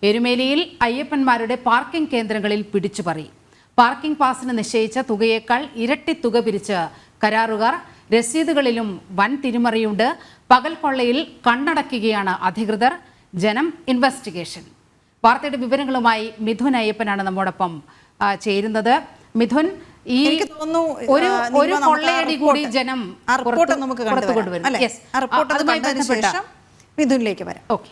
എരുമേലിയിൽ അയ്യപ്പന്മാരുടെ parking കേന്ദ്രങ്ങളിൽ പിടിച്ചുപറി. Parking പാസിന് നിശ്ചയിച്ച തുകയേക്കാൾ ഇരട്ടി തുക പിരിച്ച് കരാറുകാർ. രസീതുകളിലും വൻ തിരിമറിയുണ്ട്. പകൽ കൊള്ളയിൽ കണ്ണടക്കുകയാണ് അധികൃതർ. ജനം ഇൻവെസ്റ്റിഗേഷൻ. വാർത്തയുടെ വിവരങ്ങളുമായി മിഥുൻ അയ്യപ്പനാണ് നമ്മോടൊപ്പം ചേരുന്നത്. മിഥുൻ, ഈ ഒരു കൊള്ളയടി കൂടി ജനം പുറത്തു കൊണ്ടുവരും. അതുമായി ബന്ധപ്പെട്ട മിഥുനിലേക്ക് വരാം. ഓക്കെ.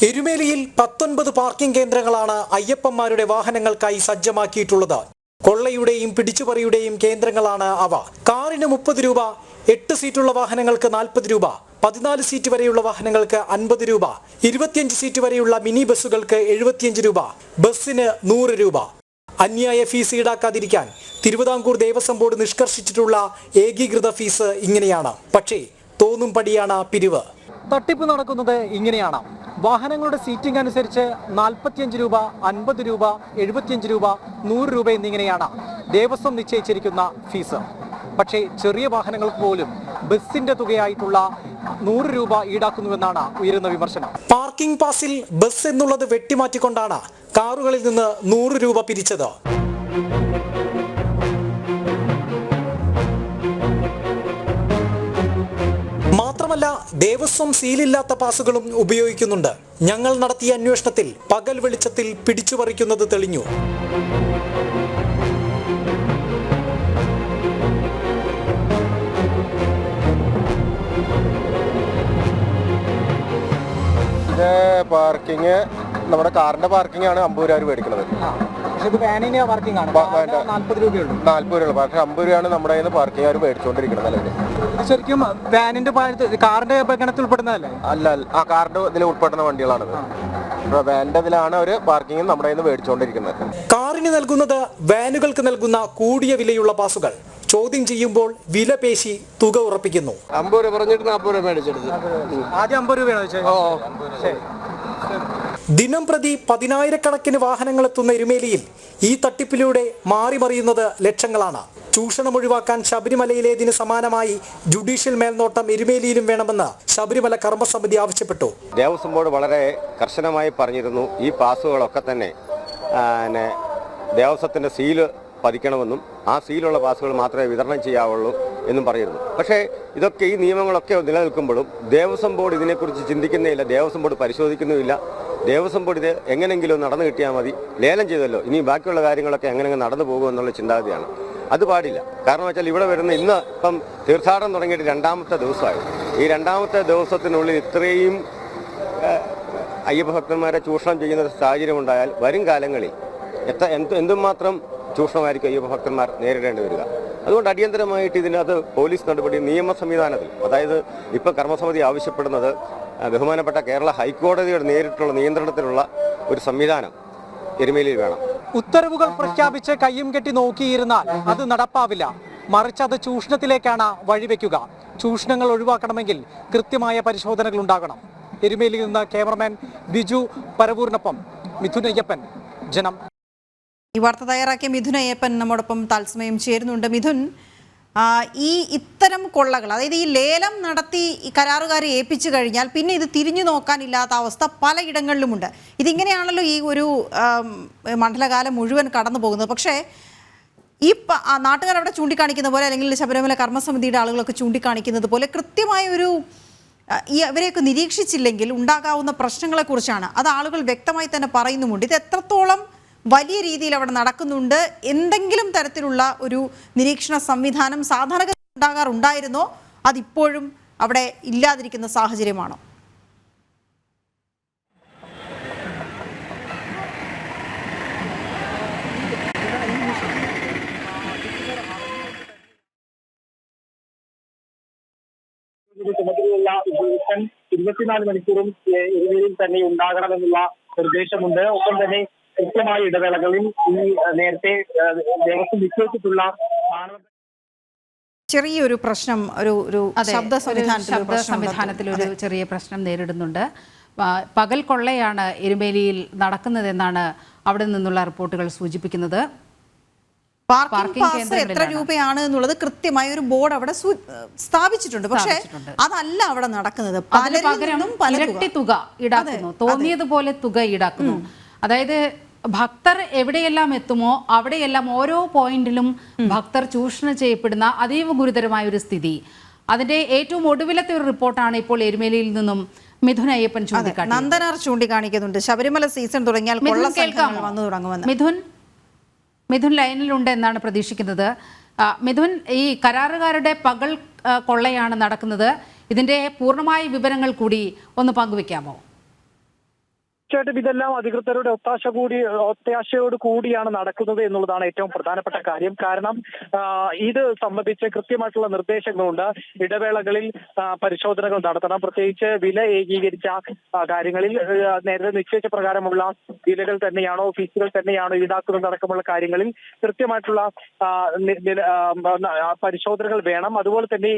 എരുമേലിയിൽ 19 പാർക്കിംഗ് കേന്ദ്രങ്ങളാണ് അയ്യപ്പന്മാരുടെ വാഹനങ്ങൾക്കായി സജ്ജമാക്കിയിട്ടുള്ളത്. കൊള്ളയുടെയും പിടിച്ചുപറിയുടെയും കേന്ദ്രങ്ങളാണ് അവ. കാറിന് 30 രൂപ, 8 സീറ്റുള്ള വാഹനങ്ങൾക്ക് 40 രൂപ, 14 സീറ്റ് വരെയുള്ള വാഹനങ്ങൾക്ക് 50 രൂപ, 25 സീറ്റ് വരെയുള്ള മിനി ബസ്സുകൾക്ക് 75 രൂപ, ബസ്സിന് 100 രൂപ. അന്യായ ഫീസ് ഈടാക്കാതിരിക്കാൻ തിരുവിതാംകൂർ ദേവസ്വം ബോർഡ് നിഷ്കർഷിച്ചിട്ടുള്ള ഏകീകൃത ഫീസ് ഇങ്ങനെയാണ്. പക്ഷേ തോന്നും പടിയാണ് പിരിവ്. തട്ടിപ്പ് നടക്കുന്നത് ഇങ്ങനെയാണ്. വാഹനങ്ങളുടെ സീറ്റിംഗ് അനുസരിച്ച് 45 രൂപ, 50 രൂപ, 75 രൂപ, 100 രൂപ എന്നിങ്ങനെയാണ് ദേവസ്വം നിശ്ചയിച്ചിരിക്കുന്ന ഫീസ്. പക്ഷേ ചെറിയ വാഹനങ്ങൾക്ക് പോലും ബസ്സിന്റെ തുകയായിട്ടുള്ള 100 രൂപ ഈടാക്കുന്നുവെന്നാണ് ഉയരുന്ന വിമർശനം. പാർക്കിംഗ് പാസിൽ ബസ് എന്നുള്ളത് വെട്ടിമാറ്റിക്കൊണ്ടാണ് കാറുകളിൽ നിന്ന് 100 രൂപ പിരിച്ചത്. മാത്രമല്ല, ദേവസ്വം സീലില്ലാത്ത പാസുകളും ഉപയോഗിക്കുന്നുണ്ട്. ഞങ്ങൾ നടത്തിയ അന്വേഷണത്തിൽ പകൽ വെളിച്ചത്തിൽ പിടിച്ചുപറിക്കുന്നത് തെളിഞ്ഞു. ഇത് പാർക്കിങ്, നമ്മുടെ കാറിന്റെ പാർക്കിംഗ് ആണ് 50 രൂപ മേടിക്കുന്നത്. ഇത് വാനിന്റെ പാർക്കിംഗ് ആണ്, 40 രൂപയുള്ളൂ. 40 രൂപ, പക്ഷേ 50 രൂപയാണ് നമ്മുടെ കയ്യിൽ നിന്ന് പാർക്കിംഗ് അവർ മേടിച്ചുകൊണ്ടിരിക്കുന്നത്. നിലവിൽ ശരിക്കും വാനിന്റെ കാറിന്റെ ഗണത്തിൽ ഉൾപ്പെടുന്നതല്ലേ? അല്ല, ആ കാറിന്റെ ഇതിൽ ഉൾപ്പെടുന്ന വണ്ടികളാണത്. വാനിന്റെ ഇതിലാണ് അവർ പാർക്കിംഗ് നമ്മുടെ കയ്യിൽ നിന്ന് മേടിച്ചുകൊണ്ടിരിക്കുന്നത്. കാറിന് നൽകുന്നത് വാനുകൾക്ക് നൽകുന്ന കൂടിയ വിലയുള്ള പാസുകൾ. ചോദ്യം ചെയ്യുമ്പോൾ വില പേശി തുക ഉറപ്പിക്കുന്നു. 50 രൂപ പറഞ്ഞിട്ട് 40 രൂപ മേടിച്ചെടുത്ത്. ആദ്യം 50 രൂപയാണ്. ദിനം പ്രതി 10,000-കണക്കിന് വാഹനങ്ങൾ എത്തുന്ന എരുമേലിയിൽ ഈ തട്ടിപ്പിലൂടെ മാറിമറിയുന്നത് ലക്ഷങ്ങളാണ്. ചൂഷണം ഒഴിവാക്കാൻ ശബരിമലയിലേതിന് സമാനമായി ജുഡീഷ്യൽ മേൽനോട്ടം എരുമേലിയിലും വേണമെന്ന് ശബരിമല കർമ്മസമിതി ആവശ്യപ്പെട്ടു. ദേവസ്വം ബോർഡ് വളരെ കർശനമായി പറഞ്ഞിരുന്നു, ഈ പാസുകളൊക്കെ തന്നെ ദേവസ്വത്തിന്റെ സീല് പതിക്കണമെന്നും ആ സീലുള്ള പാസുകൾ മാത്രമേ വിതരണം ചെയ്യാവുള്ളൂ എന്നും പറഞ്ഞിരുന്നു. പക്ഷേ ഇതൊക്കെ, ഈ നിയമങ്ങളൊക്കെ നിലനിൽക്കുമ്പോഴും ദേവസ്വം ബോർഡ് ഇതിനെക്കുറിച്ച് ചിന്തിക്കുന്നേയില്ല, ദേവസ്വം ബോർഡ് പരിശോധിക്കുന്നുമില്ല. ദേവസ്വം ബോർഡ് ഇത് എങ്ങനെയെങ്കിലും നടന്നു കിട്ടിയാൽ മതി, ലേലം ചെയ്തല്ലോ, ഇനി ബാക്കിയുള്ള കാര്യങ്ങളൊക്കെ എങ്ങനെ നടന്നു പോകുമെന്നുള്ള ചിന്താഗതിയാണ്. അത് പാടില്ല. കാരണം വെച്ചാൽ ഇവിടെ വരുന്ന ഇപ്പം തീർത്ഥാടനം തുടങ്ങിയിട്ട് 2ാമത്തെ ദിവസമായി. ഈ 2ാമത്തെ ദിവസത്തിനുള്ളിൽ ഇത്രയും അയ്യപ്പ ഭക്തന്മാരെ ചൂഷണം ചെയ്യുന്ന സാഹചര്യം ഉണ്ടായാൽ വരും കാലങ്ങളിൽ എന്തുമാത്രം ചൂഷണമായിരിക്കും അയ്യപ്പ ഭക്തന്മാർ നേരിടേണ്ടി വരിക. അതുകൊണ്ട് അടിയന്തരമായിട്ട് ഇതിനകത്ത് പോലീസ് നടപടി, നിയമ സംവിധാനത്തിൽ, അതായത് ഇപ്പോൾ കർമ്മസമിതി ആവശ്യപ്പെടുന്നത് ബഹുമാനപ്പെട്ട കേരള ഹൈക്കോടതിയുടെ നേരിട്ടുള്ള നിയന്ത്രണത്തിലുള്ള ഒരു സംവിധാനം എരുമേലിയിൽ വേണം. ഉത്തരവുകൾ പ്രഖ്യാപിച്ച് കയ്യും കെട്ടി നോക്കിയിരുന്നാൽ അത് നടപ്പാവില്ല. മറിച്ച് അത് ചൂഷണത്തിലേക്കാണ് വഴിവെക്കുക. ചൂഷണങ്ങൾ ഒഴിവാക്കണമെങ്കിൽ കൃത്യമായ പരിശോധനകൾ ഉണ്ടാകണം. എരുമേലിയിൽ നിന്ന് ക്യാമറമാൻ ബിജു പരവൂരിനൊപ്പം മിഥുൻ അയ്യപ്പൻ, ജനം. ഈ വാർത്ത തയ്യാറാക്കിയ മിഥുൻ അയ്യപ്പൻ നമ്മോടൊപ്പം തത്സമയം ചേരുന്നുണ്ട്. മിഥുൻ, ഈ ഇത്തരം കൊള്ളകൾ, അതായത് ഈ ലേലം നടത്തി ഈ കരാറുകാരെ ഏൽപ്പിച്ചു കഴിഞ്ഞാൽ പിന്നെ ഇത് തിരിഞ്ഞു നോക്കാനില്ലാത്ത അവസ്ഥ പലയിടങ്ങളിലുമുണ്ട്. ഇതിങ്ങനെയാണല്ലോ ഈ ഒരു മണ്ഡലകാലം മുഴുവൻ കടന്നു പോകുന്നത്. പക്ഷേ ഈ നാട്ടുകാർ അവിടെ ചൂണ്ടിക്കാണിക്കുന്ന പോലെ, അല്ലെങ്കിൽ ശബരിമല കർമ്മസമിതിയുടെ ആളുകളൊക്കെ ചൂണ്ടിക്കാണിക്കുന്നത് പോലെ കൃത്യമായ ഒരു ഇവരെയൊക്കെ നിരീക്ഷിച്ചില്ലെങ്കിൽ ഉണ്ടാകാവുന്ന പ്രശ്നങ്ങളെക്കുറിച്ചാണ്. അത് ആളുകൾ വ്യക്തമായി തന്നെ പറയുന്നുമുണ്ട്. ഇത് എത്രത്തോളം വലിയ രീതിയിൽ അവിടെ നടക്കുന്നുണ്ട്? എന്തെങ്കിലും തരത്തിലുള്ള ഒരു നിരീക്ഷണ സംവിധാനം സാധാരണ ഉണ്ടായിരുന്നോ? അതിപ്പോഴും അവിടെ ഇല്ലാതിരിക്കുന്ന സാഹചര്യമാണോ? ചുമതലയുള്ള ഉദ്യോഗസ്ഥൻ 24 മണിക്കൂറും എരുമേലിയിൽ തന്നെ ഉണ്ടാകണമെന്നുള്ള നിർദ്ദേശമുണ്ട്. ഒപ്പം തന്നെ കൃത്യമായ ഇടവേളകളിൽ ഈ നേരത്തെ ദേവസ്വം നിശ്ചയിച്ചിട്ടുള്ള ചെറിയൊരു പ്രശ്നം, ഒരു ശബ്ദ സംവിധാനത്തിൽ ഒരു ചെറിയ പ്രശ്നം നേരിടുന്നുണ്ട്. പകൽ കൊള്ളയാണ് എരുമേലിയിൽ നടക്കുന്നതെന്നാണ് അവിടെ നിന്നുള്ള റിപ്പോർട്ടുകൾ സൂചിപ്പിക്കുന്നത്. പാർക്കിംഗ് പാസ് എത്ര രൂപയാണ് എന്നുള്ളത് കൃത്യമായ ഒരു ബോർഡ് അവിടെ സ്ഥാപിച്ചിട്ടുണ്ട്. പക്ഷേ അതല്ല അവിടെ നടക്കുന്നത്. ഇരട്ടി തുക ഈടാക്കുന്നു, തോന്നിയതുപോലെ തുക ഈടാക്കുന്നു. അതായത് ഭക്തർ എവിടെയെല്ലാം എത്തുമോ അവിടെയെല്ലാം ഓരോ പോയിന്റിലും ഭക്തർ ചൂഷണം ചെയ്യപ്പെടുന്ന അതീവ ഗുരുതരമായ ഒരു സ്ഥിതി. അതിന്റെ ഏറ്റവും ഒടുവിലത്തെ ഒരു റിപ്പോർട്ടാണ് ഇപ്പോൾ എരുമേലിയിൽ നിന്നും മിഥുൻ അയ്യപ്പൻ ചൂണ്ടിക്കാട്ടി. നന്ദനാർ ചൂണ്ടിക്കാണിക്കുന്നുണ്ട് ശബരിമല സീസൺ തുടങ്ങിയാൽ വന്നു തുടങ്ങുമെന്ന്. മിഥുൻ ലൈനിലുണ്ട് എന്നാണ് പ്രതീക്ഷിക്കുന്നത്. മിഥുൻ, ഈ കരാറുകാരുടെ പകൽ കൊള്ളയാണ് നടക്കുന്നത്. ഇതിന്റെ പൂർണ്ണമായ വിവരങ്ങൾ കൂടി ഒന്ന് പങ്കുവെക്കാമോ? തീർച്ചയായിട്ടും ഇതെല്ലാം അധികൃതരുടെ ഒത്താശയോട് കൂടിയാണ് നടക്കുന്നത് എന്നുള്ളതാണ് ഏറ്റവും പ്രധാനപ്പെട്ട കാര്യം. കാരണം ഇത് സംബന്ധിച്ച് കൃത്യമായിട്ടുള്ള നിർദ്ദേശങ്ങളുണ്ട്. ഇടവേളകളിൽ പരിശോധനകൾ നടത്തണം. പ്രത്യേകിച്ച് വില ഏകീകരിച്ച കാര്യങ്ങളിൽ നേരത്തെ നിശ്ചയിച്ച പ്രകാരമുള്ള വിലകൾ തന്നെയാണോ, ഫീസുകൾ തന്നെയാണോ ഈടാക്കുന്നത് അടക്കമുള്ള കാര്യങ്ങളിൽ കൃത്യമായിട്ടുള്ള പരിശോധനകൾ വേണം. അതുപോലെ തന്നെ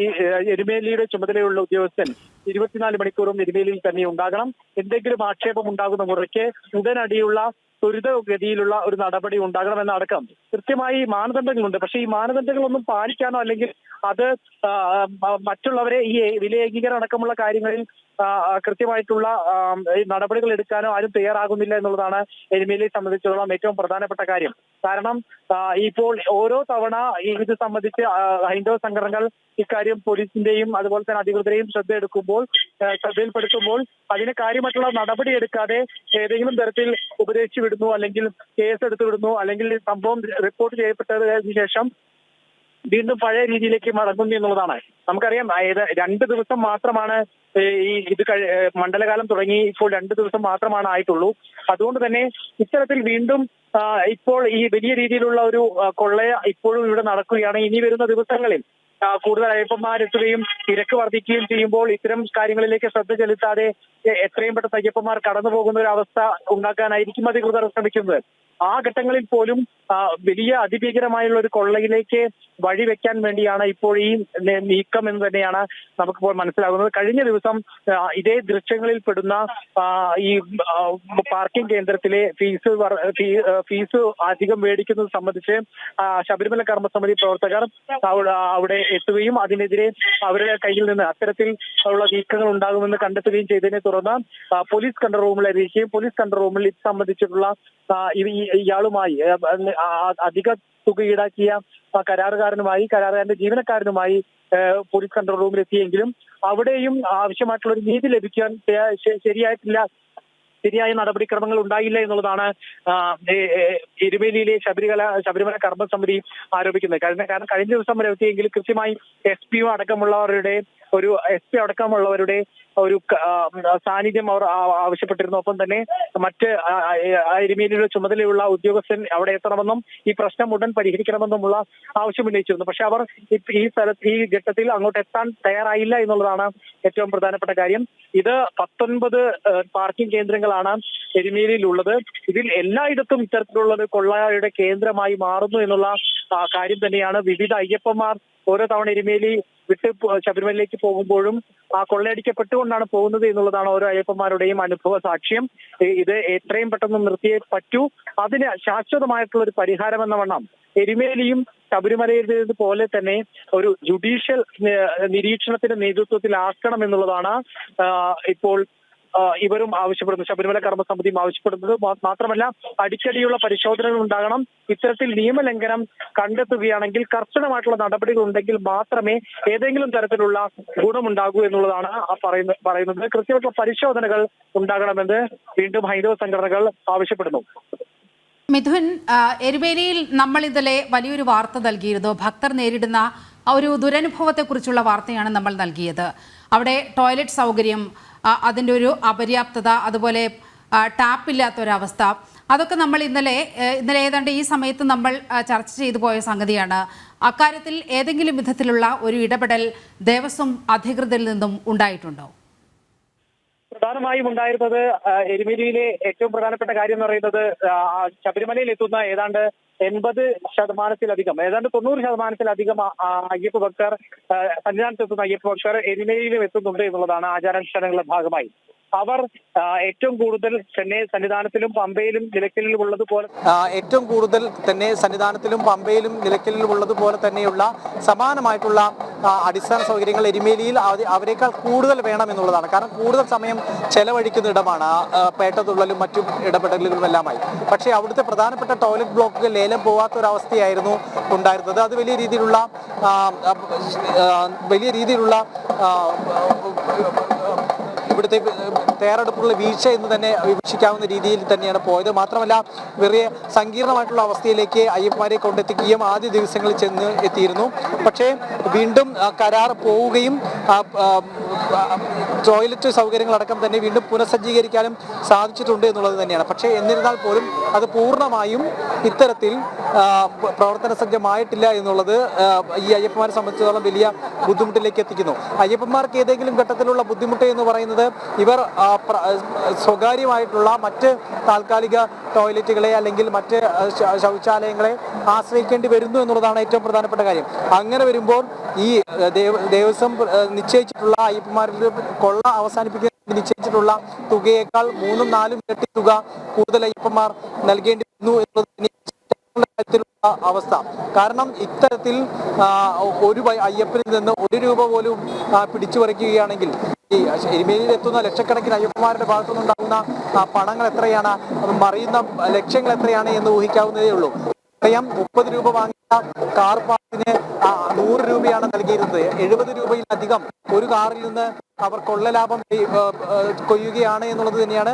എരുമേലിയുടെ ചുമതലയുള്ള ഉദ്യോഗസ്ഥൻ 24 മണിക്കൂറും എരുമേലിയിൽ തന്നെ ഉണ്ടാകണം. എന്തെങ്കിലും ആക്ഷേപം ഉണ്ടാകുന്ന മുറയ്ക്ക് ഉടനടിയുള്ള ത്വരിതഗതിയിലുള്ള ഒരു നടപടി ഉണ്ടാകണമെന്നടക്കം കൃത്യമായി മാനദണ്ഡങ്ങളുണ്ട്. പക്ഷേ ഈ മാനദണ്ഡങ്ങളൊന്നും പാലിക്കാനോ അല്ലെങ്കിൽ അത് മറ്റുള്ളവരെ ഈ വില ഏകീകരണം അടക്കമുള്ള കാര്യങ്ങളിൽ കൃത്യമായിട്ടുള്ള നടപടികൾ എടുക്കാനോ ആരും തയ്യാറാകുന്നില്ല എന്നുള്ളതാണ് എരുമേലിയെ സംബന്ധിച്ചിടത്തോളം ഏറ്റവും പ്രധാനപ്പെട്ട കാര്യം. കാരണം ഇപ്പോൾ ഓരോ തവണ ഇത് സംബന്ധിച്ച് ഹൈന്ദവ സംഘടനകൾ ഇക്കാര്യം പോലീസിന്റെയും അതുപോലെ തന്നെ അധികൃതരെയും ശ്രദ്ധയിൽപ്പെടുത്തുമ്പോൾ അതിന് കാര്യമായിട്ടുള്ള നടപടി എടുക്കാതെ ഏതെങ്കിലും തരത്തിൽ ഉപദേശിച്ചു വിടുന്നു, അല്ലെങ്കിൽ കേസ് എടുത്തു വിടുന്നു, അല്ലെങ്കിൽ സംഭവം റിപ്പോർട്ട് ചെയ്യപ്പെട്ടതിന് ശേഷം വീണ്ടും പഴയ രീതിയിലേക്ക് മടങ്ങുന്നു എന്നുള്ളതാണ്. നമുക്കറിയാം 2 ദിവസം മാത്രമാണ് ഇത് മണ്ഡലകാലം തുടങ്ങി ഇപ്പോൾ 2 ദിവസം മാത്രമാണ് ആയിട്ടുള്ളൂ. അതുകൊണ്ട് തന്നെ ഇത്തരത്തിൽ വീണ്ടും ഇപ്പോൾ ഈ വലിയ രീതിയിലുള്ള ഒരു കൊള്ള ഇപ്പോഴും ഇവിടെ നടക്കുകയാണ്. ഇനി വരുന്ന ദിവസങ്ങളിൽ കൂടുതൽ അയ്യപ്പന്മാരെത്തുകയും തിരക്ക് വർദ്ധിക്കുകയും ചെയ്യുമ്പോൾ ഇത്തരം കാര്യങ്ങളിലേക്ക് ശ്രദ്ധ ചെലുത്താതെ എത്രയും പെട്ടെന്ന് അയ്യപ്പന്മാർ കടന്നു പോകുന്ന ഒരു അവസ്ഥ ഉണ്ടാക്കാനായിരിക്കും അധികൃതർ ശ്രമിക്കുന്നത്. ആ ഘട്ടങ്ങളിൽ പോലും വലിയ അതിഭീകരമായുള്ള ഒരു കൊള്ളയിലേക്ക് വഴിവെക്കാൻ വേണ്ടിയാണ് ഇപ്പോൾ ഈ നീക്കം എന്ന് തന്നെയാണ് നമുക്കിപ്പോൾ മനസ്സിലാകുന്നത്. കഴിഞ്ഞ ദിവസം ഇതേ ദൃശ്യങ്ങളിൽ പെടുന്ന ഈ പാർക്കിംഗ് കേന്ദ്രത്തിലെ ഫീസ് അധികം മേടിക്കുന്നത് സംബന്ധിച്ച് ശബരിമല കർമ്മസമിതി പ്രവർത്തകർ അവിടെ എത്തുകയും അതിനെതിരെ അവരുടെ കയ്യിൽ നിന്ന് അത്തരത്തിൽ ഉള്ള നീക്കങ്ങൾ ഉണ്ടാകുമെന്ന് കണ്ടെത്തുകയും ചെയ്തതിനെ തുടർന്ന് പോലീസ് കൺട്രോൾ റൂമിൽ അറിയിക്കുകയും പോലീസ് കൺട്രോൾ റൂമിൽ ഇത് സംബന്ധിച്ചിട്ടുള്ള ഇയാളുമായി അധിക തുക ഈടാക്കിയ കരാറുകാരന്റെ ജീവനക്കാരനുമായി പോലീസ് കൺട്രോൾ റൂമിൽ എത്തിയെങ്കിലും അവിടെയും ആവശ്യമായിട്ടുള്ള ഒരു നീതി ലഭിക്കാൻ ശരിയായ നടപടിക്രമങ്ങൾ ഉണ്ടായില്ല എന്നുള്ളതാണ് എരുമേലിയിലെ ശബരിമല കർമ്മസമിതി ആരോപിക്കുന്നത്. കാരണം കഴിഞ്ഞ ദിവസം വരെ എത്തിയെങ്കിൽ കൃത്യമായി എസ് പി അടക്കമുള്ളവരുടെ ഒരു സാന്നിധ്യം അവർ ആവശ്യപ്പെട്ടിരുന്നു. ഒപ്പം തന്നെ മറ്റ് എരുമേലിയുടെ ചുമതലയുള്ള ഉദ്യോഗസ്ഥൻ അവിടെ എത്തണമെന്നും ഈ പ്രശ്നം ഉടൻ പരിഹരിക്കണമെന്നുമുള്ള ആവശ്യം ഉന്നയിച്ചിരുന്നു. പക്ഷെ അവർ ഈ ഘട്ടത്തിൽ അങ്ങോട്ട് എത്താൻ തയ്യാറായില്ല എന്നുള്ളതാണ് ഏറ്റവും പ്രധാനപ്പെട്ട കാര്യം. ഇത് 19 പാർക്കിംഗ് കേന്ദ്രങ്ങളാണ് എരുമേലിയിൽ ഉള്ളത്. ഇതിൽ എല്ലായിടത്തും ഇത്തരത്തിലുള്ള കൊള്ളയുടെ കേന്ദ്രമായി മാറുന്നു എന്നുള്ള കാര്യം തന്നെയാണ് വിവിധ അയ്യപ്പന്മാർ ഓരോ തവണ എരുമേലി വിട്ട് ശബരിമലയിലേക്ക് പോകുമ്പോഴും കൊള്ളയടിക്കപ്പെട്ടുകൊണ്ടാണ് പോകുന്നത് എന്നുള്ളതാണ് ഓരോ അയ്യപ്പന്മാരുടെയും അനുഭവ സാക്ഷ്യം. ഇത് എത്രയും പെട്ടെന്ന് നിർത്തിയേ പറ്റൂ. അതിന് ശാശ്വതമായിട്ടുള്ള ഒരു പരിഹാരം എന്ന വണ്ണം എരുമേലിയും ശബരിമലയിലേതുപോലെ തന്നെ ഒരു ജുഡീഷ്യൽ നിരീക്ഷണത്തിന്റെ നേതൃത്വത്തിലാക്കണം എന്നുള്ളതാണ് ഇപ്പോൾ ഇവരും ആവശ്യപ്പെടുന്നത്, ശബരിമല കർമ്മസമിതിയും ആവശ്യപ്പെടുന്നത്. മാത്രമല്ല അടിക്കടിയുള്ള പരിശോധനകൾ ഉണ്ടാകണം. ഇത്തരത്തിൽ നിയമലംഘനം കണ്ടെത്തുകയാണെങ്കിൽ കർശനമായിട്ടുള്ള നടപടികൾ ഉണ്ടെങ്കിൽ മാത്രമേ ഏതെങ്കിലും തരത്തിലുള്ള ഗുണമുണ്ടാകൂ എന്നുള്ളതാണ് പറയുന്നത്. കൃത്യമായിട്ടുള്ള പരിശോധനകൾ ഉണ്ടാകണമെന്ന് വീണ്ടും ഹൈന്ദവ സംഘടനകൾ ആവശ്യപ്പെടുന്നു. മിഥുൻ, എരുമേലിയിൽ നമ്മൾ ഇന്നലെ വലിയൊരു വാർത്ത നൽകിയിരുന്നു. ഭക്തർ നേരിടുന്ന ഒരു ദുരനുഭവത്തെക്കുറിച്ചുള്ള വാർത്തയാണ് നമ്മൾ നൽകിയത്. അവിടെ ടോയ്ലറ്റ് സൗകര്യം, അതിൻ്റെ ഒരു അപര്യാപ്തത, അതുപോലെ ടാപ്പില്ലാത്തൊരവസ്ഥ, അതൊക്കെ നമ്മൾ ഇന്നലെ ഏതാണ്ട് ഈ സമയത്ത് നമ്മൾ ചർച്ച ചെയ്തു പോയ സംഗതിയാണ്. അക്കാര്യത്തിൽ ഏതെങ്കിലും വിധത്തിലുള്ള ഒരു ഇടപെടൽ ദേവസ്വം അധികൃതരിൽ നിന്നും ഉണ്ടായിട്ടുണ്ടോ? പ്രധാനമായും ഉണ്ടായിരുന്നത് എരുമേലിയിലെ ഏറ്റവും പ്രധാനപ്പെട്ട കാര്യം എന്ന് പറയുന്നത് ശബരിമലയിൽ എത്തുന്ന ഏതാണ്ട് 80%, ഏതാണ്ട് 90%-ലധികം അയ്യപ്പ ഭക്തർ സന്നിധാനത്തെത്തുന്ന അയ്യപ്പ ഭക്തർ എരുമേലിയിലും എത്തുന്നുണ്ട് എന്നുള്ളതാണ് ആചാരാനുഷ്ഠാനങ്ങളുടെ ഭാഗമായി. അവർ ഏറ്റവും കൂടുതൽ തന്നെ സന്നിധാനത്തിലും പമ്പയിലും നിലയ്ക്കലിലും ഉള്ളതുപോലെ ഉള്ളതുപോലെ തന്നെയുള്ള സമാനമായിട്ടുള്ള അടിസ്ഥാന സൗകര്യങ്ങൾ എരുമേലിയിൽ അവരെക്കാൾ കൂടുതൽ വേണം എന്നുള്ളതാണ്. കാരണം കൂടുതൽ സമയം ചെലവഴിക്കുന്ന ഇടമാണ് പേട്ടതുള്ളലും മറ്റും ഇടപെടലുകളും എല്ലാമായി. പക്ഷേ അവിടുത്തെ പ്രധാനപ്പെട്ട ടോയ്ലറ്റ് ബ്ലോക്കുകൾ ലേലം പോകാത്ത ഒരവസ്ഥയായിരുന്നു ഉണ്ടായിരുന്നത്. അത് വലിയ രീതിയിലുള്ള ഇവിടുത്തെ തയ്യാറെടുപ്പുള്ള വീഴ്ച എന്ന് തന്നെ വിവക്ഷിക്കാവുന്ന രീതിയിൽ തന്നെയാണ് പോയത്. മാത്രമല്ല വലിയ സങ്കീർണമായിട്ടുള്ള അവസ്ഥയിലേക്ക് അയ്യപ്പന്മാരെ കൊണ്ടെത്തിക്കുകയും ആദ്യ ദിവസങ്ങളിൽ ചെന്ന് എത്തിയിരുന്നു. പക്ഷേ വീണ്ടും കരാർ പോവുകയും ടോയ്ലറ്റ് സൗകര്യങ്ങളടക്കം തന്നെ വീണ്ടും പുനഃസജ്ജീകരിക്കാനും സാധിച്ചിട്ടുണ്ട് എന്നുള്ളത് തന്നെയാണ്. പക്ഷേ എന്നിരുന്നാൽ പോലും അത് പൂർണ്ണമായും ഇത്തരത്തിൽ പ്രവർത്തന സജ്ജമായിട്ടില്ല എന്നുള്ളത് ഈ അയ്യപ്പന്മാരെ സംബന്ധിച്ചിടത്തോളം വലിയ ബുദ്ധിമുട്ടിലേക്ക് എത്തിക്കുന്നു. അയ്യപ്പന്മാർക്ക് ഏതെങ്കിലും ഘട്ടത്തിലുള്ള ബുദ്ധിമുട്ട് എന്ന് പറയുന്നത് ഇവർ സ്വകാര്യമായിട്ടുള്ള മറ്റ് താൽക്കാലിക ടോയ്ലറ്റുകളെ അല്ലെങ്കിൽ മറ്റ് ശൗചാലയങ്ങളെ ആശ്രയിക്കേണ്ടി വരുന്നു എന്നുള്ളതാണ് ഏറ്റവും പ്രധാനപ്പെട്ട കാര്യം. അങ്ങനെ വരുമ്പോൾ ഈ ദേവസ്വം നിശ്ചയിച്ചിട്ടുള്ള അയ്യപ്പന്മാരുടെ കൊള്ള അവസാനിപ്പിക്കാൻ നിശ്ചയിച്ചിട്ടുള്ള തുകയേക്കാൾ 3-4 ഇരട്ടി തുക കൂടുതൽ അയ്യപ്പന്മാർ നൽകേണ്ടി വരുന്നു എന്നുള്ളത് കാര്യത്തിലുള്ള അവസ്ഥ. കാരണം ഇത്തരത്തിൽ ഒരു അയ്യപ്പനിൽ നിന്ന് 1 രൂപ പോലും പിടിച്ചു പറിക്കുകയാണെങ്കിൽ ഈ എരുമേലിയിൽ എത്തുന്ന ലക്ഷക്കണക്കിന് അയ്യപ്പന്മാരുടെ ഭാഗത്തുനിന്നുണ്ടാകുന്ന പണങ്ങൾ എത്രയാണ്, മറിയുന്ന ലക്ഷ്യങ്ങൾ എത്രയാണ് എന്ന് ഊഹിക്കാവുന്നതേ ഉള്ളൂ. അറിയാം, 30 രൂപ വാങ്ങിയ കാർ പാർക്കിന് 100 രൂപയാണ് നൽകിയിരുന്നത്. 70 രൂപയിലധികം ഒരു കാറിൽ നിന്ന് അവർ കൊള്ള ലാഭം കൊയ്യുകയാണ് എന്നുള്ളത് തന്നെയാണ്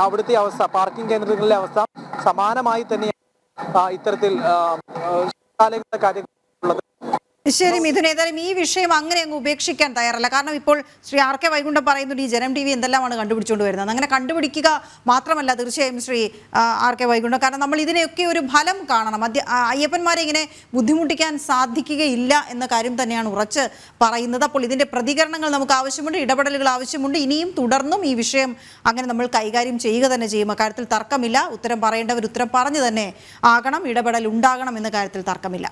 അവിടുത്തെ അവസ്ഥ. പാർക്കിംഗ് കേന്ദ്രങ്ങളിലെ അവസ്ഥ സമാനമായി തന്നെയാണ് ഇത്തരത്തിൽ കാര്യങ്ങളുള്ളത്. ശരി മിഥുൻ, ഏതായാലും ഈ വിഷയം അങ്ങനെ അങ്ങ് ഉപേക്ഷിക്കാൻ തയ്യാറല്ല. കാരണം ഇപ്പോൾ ശ്രീ ആർ കെ വൈകുണ്ഠം പറയുന്നുണ്ട് ഈ ജനം TV എന്തെല്ലാമാണ് കണ്ടുപിടിച്ചുകൊണ്ട് വരുന്നത്. അങ്ങനെ കണ്ടുപിടിക്കുക മാത്രമല്ല തീർച്ചയായും ശ്രീ ആർ കെ വൈകുണ്ഠം, കാരണം നമ്മൾ ഇതിനെയൊക്കെ ഒരു ഫലം കാണണം. അയ്യപ്പന്മാരെ ഇങ്ങനെ ബുദ്ധിമുട്ടിക്കാൻ സാധിക്കുകയില്ല എന്ന കാര്യം തന്നെയാണ് ഉറച്ച് പറയുന്നത്. അപ്പോൾ ഇതിൻ്റെ പ്രതികരണങ്ങൾ നമുക്ക് ആവശ്യമുണ്ട്, ഇടപെടലുകൾ ആവശ്യമുണ്ട്. ഇനിയും തുടർന്നും ഈ വിഷയം അങ്ങനെ നമ്മൾ കൈകാര്യം ചെയ്യുക തന്നെ ചെയ്യും. അക്കാര്യത്തിൽ തർക്കമില്ല. ഉത്തരം പറയേണ്ടവർ ഉത്തരം പറഞ്ഞു തന്നെ ആകണം, ഇടപെടൽ ഉണ്ടാകണം എന്ന കാര്യത്തിൽ തർക്കമില്ല.